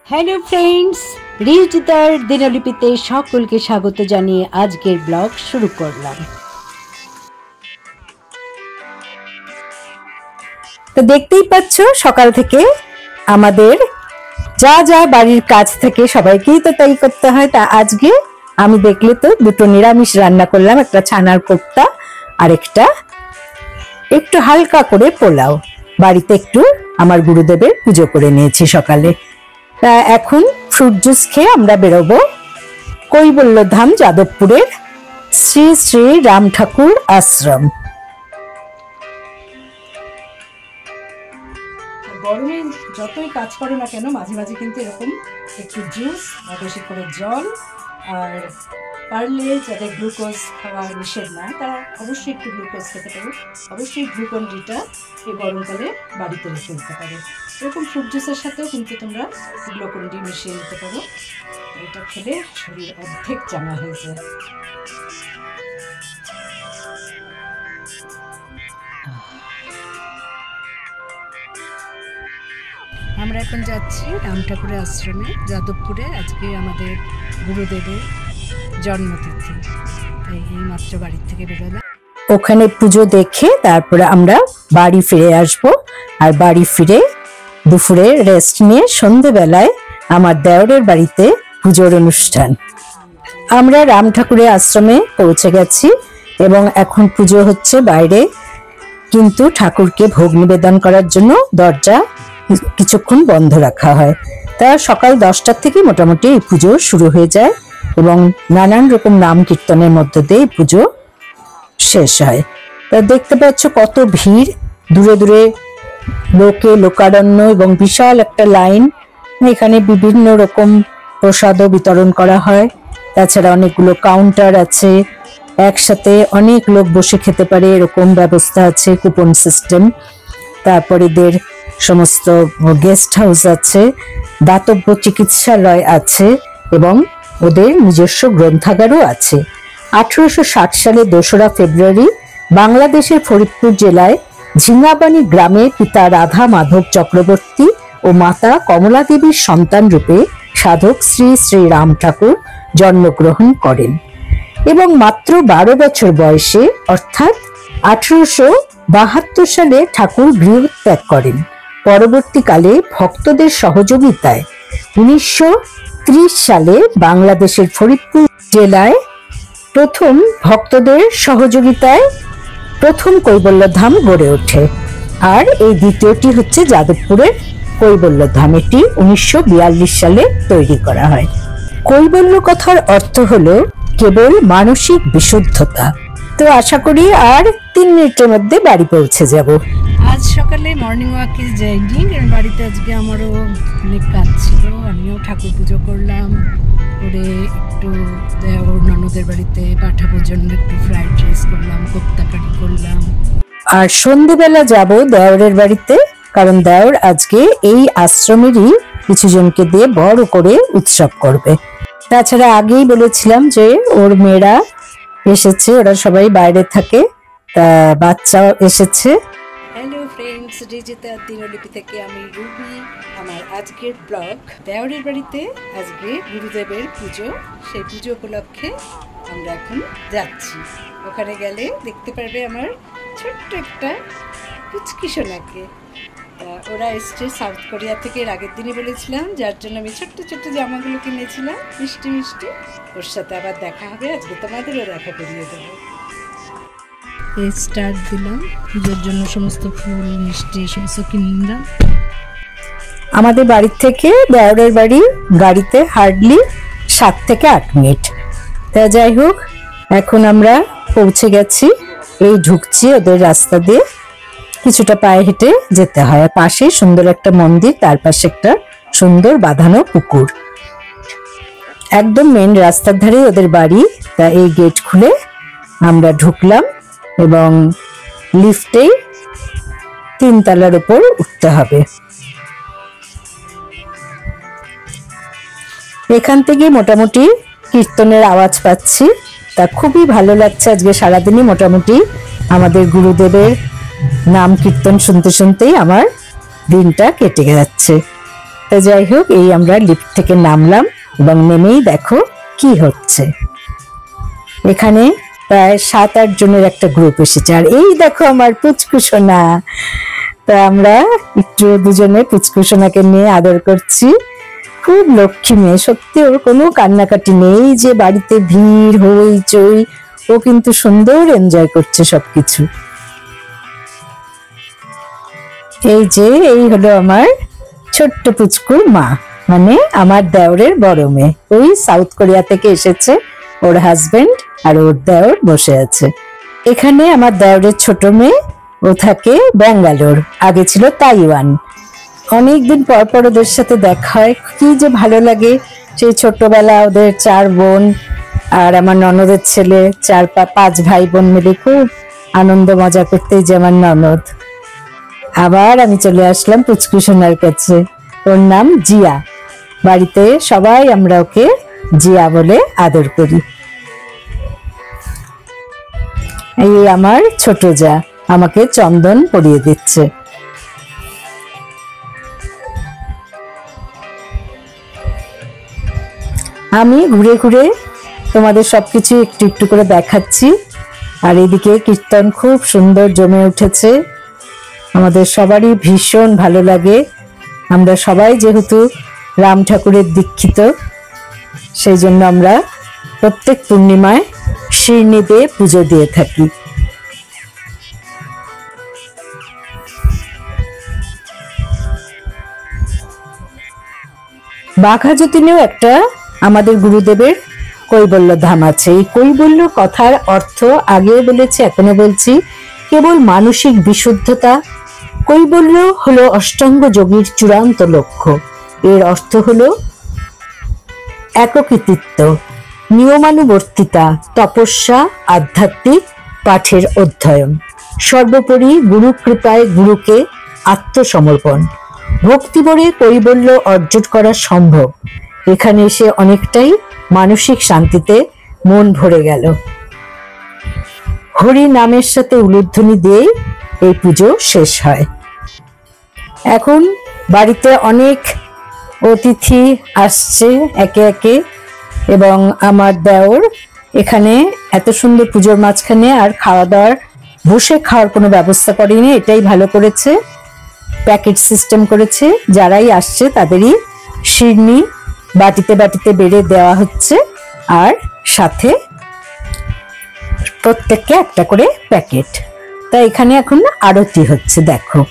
Hello friends, রিজিতার দিনলিপিতে সকলকে স্বাগত জানিয়ে আজকের ব্লগ শুরু করলাম। তো দেখতেই পাচ্ছ সকাল থেকে আমাদের যা যা বাড়ির কাজ থেকে সবাইকেই তো তাই করতে হয়। তা আজকে আমি দেখলে তো দুটো নিরামিষ রান্না করলাম, একটা ছানার কোপ্তা আর একটা একটু হালকা করে পোলাও। বাড়িতে একটু আমার গুরুদেবের পুজো করে নিয়েছি সকালে। তা এখন ফ্রুট জুস খেয়ে আমরা বেরোবো কৈবল্যধাম যাদবপুরের শ্রী শ্রী রাম ঠাকুর আশ্রম। গরমে যতই কাজ করো না কেন মাঝে মাঝে কিন্তু এরকম একটু জুস বা বেশি করে জল, আর পারলে যাদের গ্লুকোজ খাওয়া নিষেধ না তারা অবশ্যই একটু গ্লুকোজ খেতে পারো। অবশ্যই গ্লুকন ডিটা এই গরমকালে বাড়িতে রেখে দিতে পারো। এরকম ফ্রুট জুসের সাথেও কিন্তু তোমরা গ্লুকন ডি মিশিয়ে নিতে পারো। এটা খেলে শরীর অর্ধেক জানা হয়ে যায়। আমরা এখন যাচ্ছি রাম ঠাকুরের আশ্রমে যাদবপুরে। আজকে আমাদের গুরুদেবের জন্মতিথি, তাই এই মাত্র বাড়ির থেকে বেরোলাম। ওখানে পুজো দেখে তারপরে আমরা বাড়ি ফিরে আসব। আর বাড়ি ফিরে দুপুরে রেস্ট নিয়ে সন্ধেবেলায় আমার দেওরের বাড়িতে পুজোর অনুষ্ঠান। আমরা রাম ঠাকুরের আশ্রমে পৌঁছে গেছি এবং এখন পুজো হচ্ছে বাইরে, কিন্তু ঠাকুরকে ভোগ নিবেদন করার জন্য দরজা কিছুক্ষণ বন্ধ রাখা হয়। তা সকাল 10টার থেকে মোটামুটি এই পুজো শুরু হয়ে যায় এবং নানান রকম নাম কীর্তনের মধ্যে দিয়ে পুজো শেষ হয়। তা দেখতে পাচ্ছ কত ভিড়, দূরে দূরে লোকে লোকারণ্য এবং বিশাল একটা লাইন। এখানে বিভিন্ন রকম প্রসাদও বিতরণ করা হয়। তাছাড়া অনেকগুলো কাউন্টার আছে, একসাথে অনেক লোক বসে খেতে পারে এরকম ব্যবস্থা আছে, কুপন সিস্টেম। তারপরে এদের সমস্ত গেস্ট হাউস আছে, দাতব্য চিকিৎসালয় আছে এবং ওদের নিজস্ব গ্রন্থাগারও আছে। 1860 সালে 2রা ফেব্রুয়ারি বাংলাদেশের ফরিদপুর জেলায় ঝিঙ্গাবানি গ্রামে পিতা রাধা মাধব চক্রবর্তী ও মাতা কমলা দেবীর সন্তান রূপে সাধক শ্রী শ্রী রাম ঠাকুর জন্মগ্রহণ করেন এবং মাত্র 12 বছর বয়সে অর্থাৎ 1872 সালে ঠাকুর গৃহত্যাগ করেন। পরবর্তীকালে ভক্তদের সহযোগিতায় 1930 সালে বাংলাদেশের ফরিদপুর জেলায় প্রথম কৈবল্যধাম গড়ে ওঠে। আর এই দ্বিতীয়টি হচ্ছে যাদবপুরের কৈবল্যধাম। এটি 1942 সালে তৈরি করা হয়। কৈবল্য কথার অর্থ হলো কেবল মানসিক বিশুদ্ধতা। তো আশা করি আর 3 মিনিটের মধ্যে বাড়ি পৌঁছে যাব। আজ সকালে মর্নিং ওয়াকে যাইনি, কারণ বাড়িতে আজকে আমারও অনেক কাজ ছিল। আমিও ঠাকুর পুজো করলাম, করে একটু দেওর ননদের বাড়িতে পাঠাবোর জন্য একটু ফ্রাইড রাইস করলাম, কোপ্তা কারি করলাম। আর সন্ধেবেলা যাব দেওরের বাড়িতে, কারণ দেওর আজকে এই আশ্রমেরই কিছু জনকে দিয়ে বড় করে উৎসব করবে। তাছাড়া আগেই বলেছিলাম যে ওর মেয়েরা এসেছে, ওরা সবাই বাইরে থাকে, তা বাচ্চাও এসেছে। হ্যালো ফ্রেন্ডস, রিজিতার দিনলিপি থেকে আমি রুবি। আমার আজকের ব্লগ দেওরের বাড়িতে আজকে গুরুদেবের পুজো, সেই পুজো উপলক্ষে আমরা এখন যাচ্ছি। ওখানে গেলে দেখতে পারবে আমার ছোট্ট একটা পুচকি সোনাকে। ওরা এসছে সাউথ কোরিয়া থেকে, এর আগের দিনই বলেছিলাম, যার জন্য আমি ছোট্ট ছোট্ট জামাগুলো কিনেছিলাম মিষ্টি মিষ্টি। ওর সাথে আবার দেখা হবে, আজকে তোমাদেরও দেখা করিয়ে দেবো। এই স্টার্ট দিলাম পুজোর জন্য, সমস্ত ফুল মিষ্টি সমস্ত কিনলাম। আমাদের বাড়ির থেকে দেওরের বাড়ি গাড়িতে হার্ডলি 7 থেকে 8 মিনিট। তা যাই হোক, এখন আমরা পৌঁছে গেছি। এই ঢুকছি ওদের রাস্তা দিয়ে, কিছুটা পায়ে হেঁটে যেতে হয়। পাশে সুন্দর একটা মন্দির, তার পাশে একটা সুন্দর বাঁধানো পুকুর, একদম মেন রাস্তার ধারে ওদের বাড়ি। তা এই গেট খুলে আমরা ঢুকলাম এবং লিফটেই 3 তলার উপর উঠতে হবে। এখান থেকে মোটামুটি কীর্তনের আওয়াজ পাচ্ছি, তা খুবই ভালো লাগছে। আজকে সারাদিনই মোটামুটি আমাদের গুরুদেবের নাম কীর্তন শুনতে শুনতেই আমার দিনটা কেটে যাচ্ছে। তো যাই হোক, এই আমরা লিফট থেকে নামলাম এবং নেমেই দেখো কি হচ্ছে। এখানে প্রায় 7-8 জনের একটা গ্রুপ এসেছে, আর এই দেখো আমার পুচকুসোনা। তা আমরা একটু দুজনে পুচকুসোনাকে নিয়ে আদর করছি। খুব লক্ষ্মী মেয়ে, সত্যি ওর কোনো কান্নাকাটি নেই, যে বাড়িতে ভিড় হইচই, ও কিন্তু সুন্দর এনজয় করছে সবকিছু। এই হলো আমার ছোট্ট পুচকুর মা, মানে আমার দেওরের বড় মেয়ে। ওই সাউথ কোরিয়া থেকে এসেছে, ওর হাজবেন্ড আর ওর দেওর বসে আছে এখানে। আমার দেওরের ছোট মেয়ে, ও থাকে ব্যাঙ্গালোর, আগে ছিল তাইওয়ান। অনেকদিন পর পর ওদের সাথে দেখা হয়, কি যে ভালো লাগে। সেই ছোটবেলা ওদের 4 বোন আর আমার ননদের ছেলে, 4-5 ভাই বোন মিলে খুব আনন্দ মজা করতেই যে আমার ননদ। আবার আমি চলে আসলাম পুচকুসোনার কাছে, ওর নাম জিয়া। বাড়িতে সবাই আমরা ওকে জিয়া বলে আদর করি। এই আমার ছোট যা আমাকে চন্দন পরিয়ে দিচ্ছে। আমি ঘুরে ঘুরে তোমাদের সবকিছু একটু একটু করে দেখাচ্ছি। আর এদিকে কীর্তন খুব সুন্দর জমে উঠেছে, আমাদের সবারই ভীষণ ভালো লাগে। আমরা সবাই যেহেতু রাম ঠাকুরের দীক্ষিত, সেই জন্য আমরা প্রত্যেক পূর্ণিমায় শিরনিতে পুজো দিয়ে থাকি। বাঘাযতীনেও একটা আমাদের গুরুদেবের কৈবল্য ধাম আছে। এই কৈবল্য কথার অর্থ আগে বলেছি, এখনো বলছি, কেবল মানসিক বিশুদ্ধতা। কৈবল্য হলো অষ্টাঙ্গ যোগীর চূড়ান্ত লক্ষ্য। এর অর্থ হলো এককৃতিত্ব, নিয়মানুবর্তিতা, তপস্যা, আধ্যাত্মিক পাঠের অধ্যয়ন, সর্বোপরি গুরু কৃপায় গুরুকে আত্মসমর্পণ। ভক্তিভরে কৈবল্য অর্জন করা সম্ভব। এখানে এসে অনেকটাই মানসিক শান্তিতে মন ভরে গেল। হরি নামের সাথে উলুধ্বনি দিয়ে এই পুজো শেষ হয়। এখন বাড়িতে অনেক অতিথি আসছে একে একে, এবং আমার দেওর এখানে এত সুন্দর পুজোর মাঝখানে আর খাওয়া দাওয়ার, বসে খাওয়ার কোনো ব্যবস্থা করেনি, এটাই ভালো করেছে। প্যাকেট সিস্টেম করেছে, যারাই আসছে তাদেরই শিরনি বাটিতে বাটিতে বেড়ে দেওয়া হচ্ছে, আর সাথে প্রত্যেককে একটা করে প্যাকেট। তা এখানে এখন আরতি হচ্ছে, দেখো।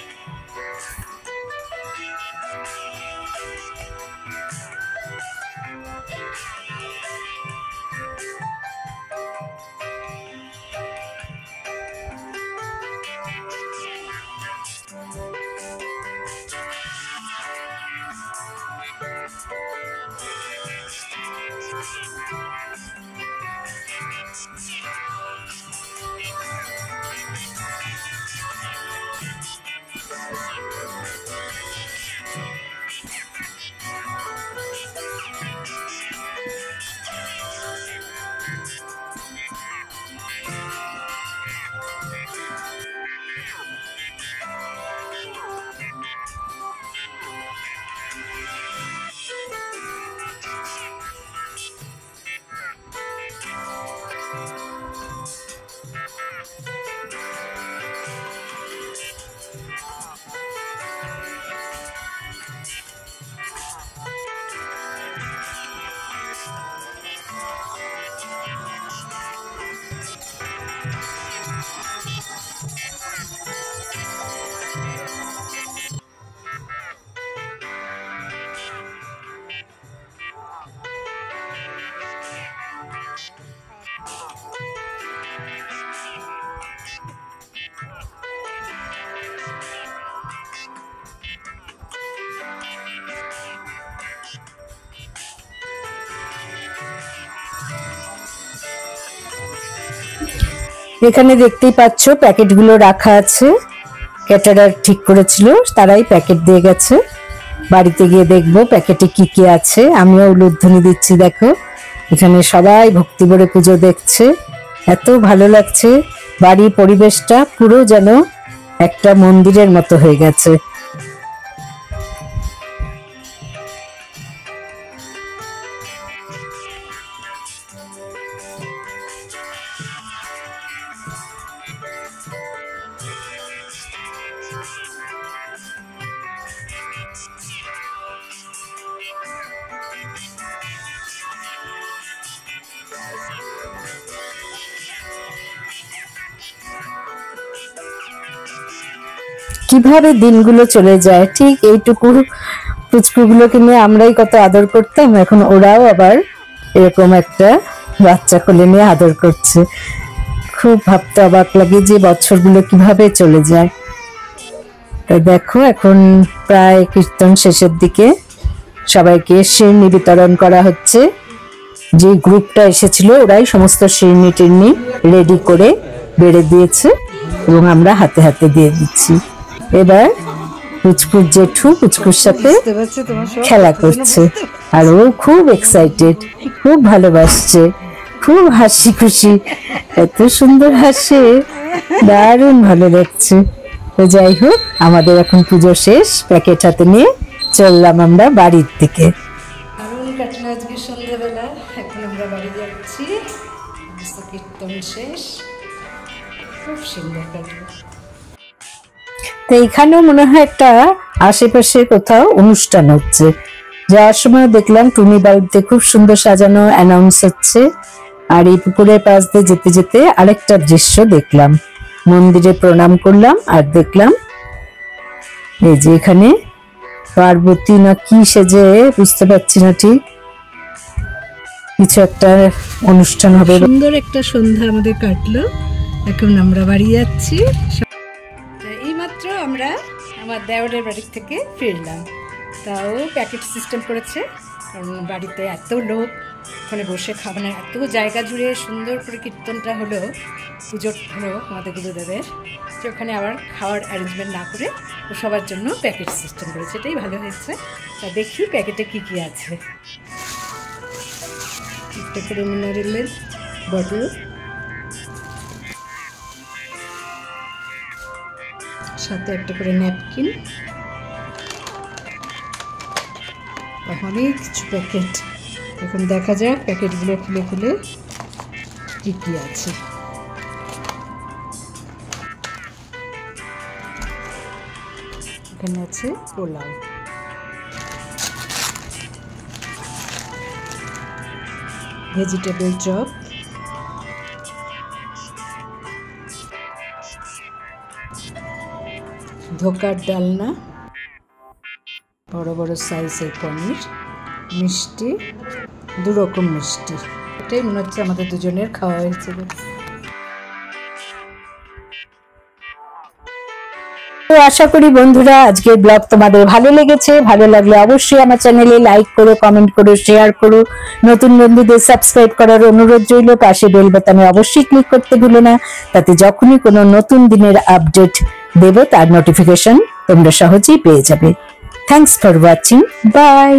এখানে দেখতেই পাচ্ছ প্যাকেটগুলো রাখা আছে, ক্যাটারার ঠিক করেছিল, তারাই প্যাকেট দিয়ে গেছে। বাড়িতে গিয়ে দেখবো প্যাকেটে কি কি আছে। আমিও উলুধ্বনি দিচ্ছি, দেখো এখানে সবাই ভক্তি ভরে পুজো দেখছে, এত ভালো লাগছে। বাড়ির পরিবেশটা পুরো যেন একটা মন্দিরের মতো হয়ে গেছে। কিভাবে দিনগুলো চলে যায়। ঠিক এইটুকু পুচকুগুলোকে নিয়ে আমরাই কত আদর করতাম, এখন ওরাও আবার এরকম একটা বাচ্চা কোলে নিয়ে আদর করছে। খুব ভাবতে অবাক লাগে যে বছরগুলো কিভাবে চলে যায়। তো দেখো এখন প্রায় কীর্তন শেষের দিকে, সবাইকে শিরনি বিতরণ করা হচ্ছে। যে গ্রুপটা এসেছিল ওরাই সমস্ত শিরনি টিরনি রেডি করে বেড়ে দিয়েছে এবং আমরা হাতে হাতে দিয়ে দিচ্ছি। এবার পুচকুর জেঠু পুচকুর সাথে খেলা করছে আর ও খুব এক্সাইটেড, খুব ভালোবাসছে, খুব হাসি খুশি, এত সুন্দর হাসে, দারুণ ভালো লাগছে। তো যাই হোক, আমাদের এখন পুজো শেষ, প্যাকেট হাতে নিয়ে চললাম আমরা বাড়ির দিকে। দারুণ কাটলো আজকে সন্ধ্যাবেলা, এখন আমরা বাড়ি যাচ্ছি, কীর্তন শেষ, খুব সুন্দর কাটলো। তো এইখানেও মনে হয় একটা আশেপাশে কোথাও অনুষ্ঠান হচ্ছে। যাওয়ার সময় দেখলাম টুনি বাল্ব দিয়ে খুব সুন্দর সাজানো অ্যানাউন্স হচ্ছে। আর এই পুকুরের পাশ দিয়ে যেতে যেতে আরেকটা দৃশ্য দেখলাম, মন্দিরে প্রণাম করলাম আর দেখলাম এই যে এখানে পার্বতী না কি সেজে, বুঝতে পারছি না ঠিক, কিছু একটা অনুষ্ঠান হবে। সুন্দর একটা সন্ধ্যা আমাদের কাটলো, এখন আমরা বাড়ি যাচ্ছি। এইমাত্র আমরা আমার দেওরের বাড়ি থেকে ফিরলাম, তাও প্যাকেট সিস্টেম করেছে, কারণ বাড়িতে এত লোক, ওখানে বসে খাবে না, এত জায়গা জুড়ে সুন্দর করে কীর্তনটা হলো, পুজো হলো আমাদের গুরুদেবের, যে ওখানে আবার খাওয়ার অ্যারেঞ্জমেন্ট না করে ও সবার জন্য প্যাকেট সিস্টেম করেছে, এটাই ভালো হয়েছে। তা দেখি প্যাকেটে কী কী আছে। একটা করে মিনারেলের বটল, সাথে একটা করে ন্যাপকিন, অনেক কিছু প্যাকেট। এখন দেখা যাক প্যাকেটগুলো খুলে খুলে কি কি আছে। এখানে আছে পোলাও, ভেজিটেবল চপ, ধোকার ডালনা, বড় বড় সাইজের পনির, মিষ্টি, দুরকম মিষ্টি। এটাই মনে হচ্ছে আমাদের দুজনের খাওয়া হয়েছিল। তো আশা করি বন্ধুরা আজকের ব্লগ তোমাদের ভালো লেগেছে। ভালো লাগলে অবশ্যই আমার চ্যানেলে লাইক করো, কমেন্ট করো, শেয়ার করো। নতুন বন্ধুদের সাবস্ক্রাইব করার অনুরোধ রইল। পাশে বেল বাটনে অবশ্যই ক্লিক করতে ভুলো না, তাতে যখনই কোনো নতুন দিনের আপডেট দেব তার নোটিফিকেশন তোমরা সহজেই পেয়ে যাবে। Thanks for watching, by.